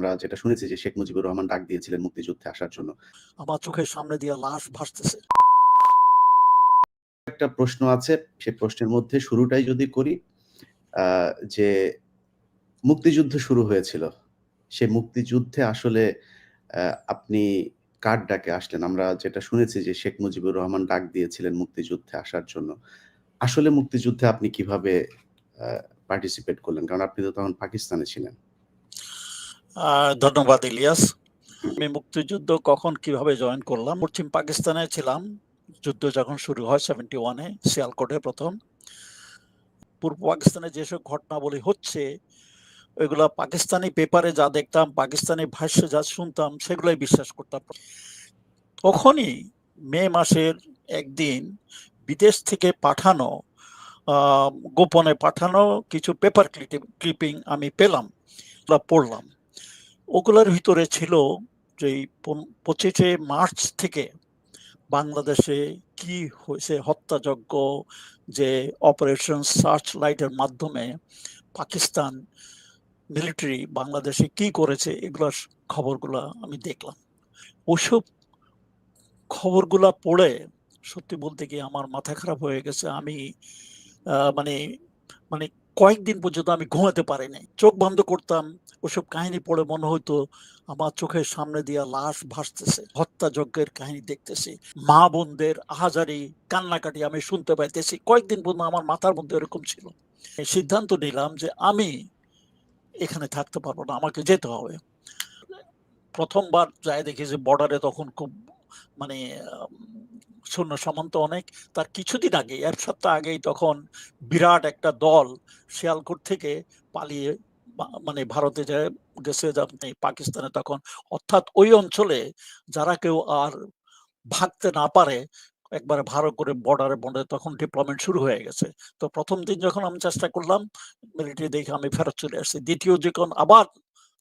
আমরা যেটা শুনেছি যে শেখ মুজিবুর রহমান ডাক দিয়েছিলেন মুক্তিযুদ্ধে আসার জন্য। আমার চোখের সামনে দিয়ে লাশ ভাসতেছে। একটা প্রশ্ন আছে, সেই প্রশ্নের মধ্যে শুরুটাই যদি করি আ যে মুক্তিযুদ্ধ শুরু হয়েছিল। সে মুক্তিযুদ্ধে আসলে আ আপনি কার ডাকে আসলেন? আমরা যেটা শুনেছি যে শেখ মুজিবুর রহমান ডাক দিয়েছিলেন মুক্তিযুদ্ধে আসার জন্য। আসলে মুক্তিযুদ্ধে আপনি কিভাবে আ পার্টিসিপেট করলেন? কারণ আপনি তো তখন পাকিস্তানে ছিলেন। ধন্যবাদ ইলিয়াস। আমি মুক্তিযুদ্ধ কখন কিভাবে জয়েন করলাম? পশ্চিম পাকিস্তানে ছিলাম। যুদ্ধ যখন শুরু হয় 71 এ সিয়ালকোটে ১ম। পূর্ব পাকিস্তানে যেসব ঘটনাবলী হচ্ছে, ওইগুলা পাকিস্তানি পেপারে যা দেখতাম, পাকিস্তানি ভাষ্যে যা শুনতাম, সেগুলাই বিশ্বাস করতাম। তখনই মে মাসের একদিন বিদেশ থেকে পাঠানো গোপনে পাঠানো কিছু পেপার ক্লিপিং আমি পেলাম, পড়লাম। ওগুলোর ভিতরে ছিল যে 25শে মার্চ থেকে বাংলাদেশে কি হয়েছে, হত্যাযজ্ঞ, যে অপারেশন সার্চ লাইটের মাধ্যমে পাকিস্তান মিলিটারি বাংলাদেশে কি করেছে, এগুলোর খবরগুলা আমি দেখলাম। ওসব খবরগুলা পড়ে সত্যি বলতে কি আমার মাথা খারাপ হয়ে গেছে। আমি মানে মানে কয়েকদিন পর্যন্ত আমি ঘুমাতে পারিনি। চোখ বন্ধ করতাম, ওসব কাহিনী পড়ে মনে হইতো আমার চোখের সামনে দিয়া লাশ ভাসতেছে। হত্যাযজ্ঞের কাহিনী দেখতেছি। মা বোনদের আহাজারি কান্নাকাটি আমি শুনতে পাইতেছি। কয়েকদিন পর্যন্ত আমার মাথার মধ্যে এরকম ছিল। সিদ্ধান্ত নিলাম যে আমি এখানে থাকতে পারবো না, আমাকে যেতে হবে। ১ম বার যাই দেখি যে বর্ডারে তখন খুব মানে আম সৈন্য সামন্ত অনেক। তার কিছুদিন আগে ১ সপ্তাহ আগেই তখন বিরাট একটা দল শিয়ালকোট থেকে পালিয়ে মানে ভারতে গেছে, পাকিস্তানে তখন। অর্থাৎ ওই অঞ্চলে যারা কেউ আর ভাগতে না পারে, একবারে ভালো করে বর্ডারে তখন ডিপ্লয়মেন্ট শুরু হয়ে গেছে। তো ১ম দিন যখন আমি চেষ্টা করলাম, মিলিটারি দেখে আমি ফেরত চলে আসছি। ২য় যখন আবার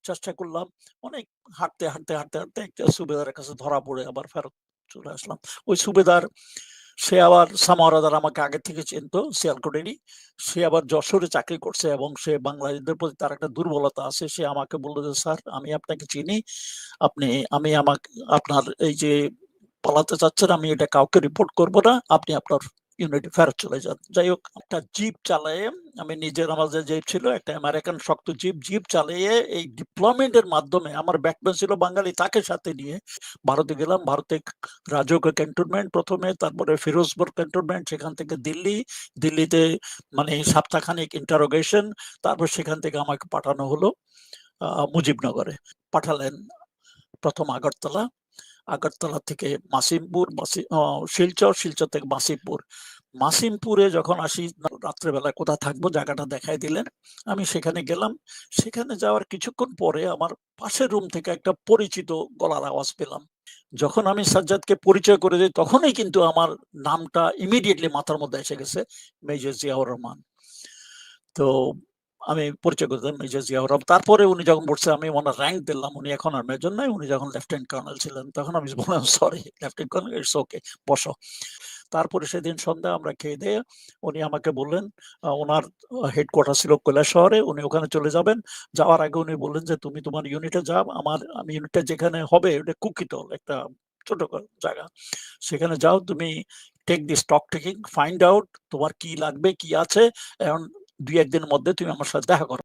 চেষ্টা করলাম, অনেক হাঁটতে একটা সুবেদারের কাছে ধরা পড়ে আবার ফেরত চলে আসলাম। ওই সুবেদার, সে আবার সামারাদার আমাকে আগে থেকে চিনতো, সিয়ালকোটেরই। সে আবার যশোরে চাকরি করছে এবং সে বাংলাদেশদের প্রতি তার একটা দুর্বলতা আছে। সে আমাকে বলল যে, "স্যার, আমি আপনাকে চিনি। আমি আপনার এই যে পালাতে চাচ্ছেন, আমি এটা কাউকে রিপোর্ট করব না। আপনি আপনার ইউনিটে ফেরত চলে যান।" যাই হোক, একটা জিপ চালায়ে, আমি নিজের, আমার যে জিপ ছিল একটা আমেরিকান শক্ত জিপ চালিয়ে এই ডিপ্লয়মেন্টের মাধ্যমে আমার ব্যাকবেঞ্চ ছিল বাঙালি, তাকে সাথে নিয়ে ভারতে গেলাম। ভারতে রাজৌকে ক্যান্টনমেন্ট ১ম এ, তারপরে ফিরোজপুর ক্যান্টনমেন্ট, সেখান থেকে দিল্লিতে মানে সপ্তাহখানেক ইন্টারোগেশন। তারপর সেখান থেকে আমাকে পাঠানো হলো মুজিবনগরে। পাঠালেন ১ম আগরতলা থেকে মাসিমপুর, শিলচর থেকে মাসিমপুরে যখন আসি, রাত্রেবেলা কোথায় থাকবো জায়গাটা দেখাই দিলেন। আমি সেখানে গেলাম। সেখানে যাওয়ার কিছুক্ষণ পরে আমার পাশের রুম থেকে একটা পরিচিত গলার আওয়াজ পেলাম। যখন আমি সাজ্জাদকে পরিচয় করে দেই, তখনই কিন্তু আমার নামটা ইমিডিয়েটলি মাথার মধ্যে এসে গেছে, মেজর জিয়াউর রহমান। তো আমি পরিচয় করে দিলাম, মেজর জিয়াউর রহমান। তারপরে উনি যখন বলছে, আমি ওনার র‍্যাংক দিলাম, উনি এখন আর মেজর নাই, উনি যখন লেফটেন্যান্ট কর্নেল ছিলেন, তখন আমি বললাম, "sorry lieutenant colonel, it's okay, বসো।" তারপরে সেদিন সন্ধ্যায় আমরা খেয়ে-দেয়ে উনি আমাকে বললেন, ওনার হেডকোয়ার্টার ছিল কৈলাসহরে, উনি ওখানে চলে যাবেন। যাওয়ার আগে উনি বললেন যে, "তুমি তোমার ইউনিটে যাও। আমি ইউনিটটা যেখানে হবে ওটা কুকিতল, একটা ছোট জায়গা। সেখানে যাও, তুমি take the stock taking, find out তোমার কি লাগবে, কি আছে। এখন ২-১ দিনের মধ্যে তুমি আমার সাথে দেখা করো।"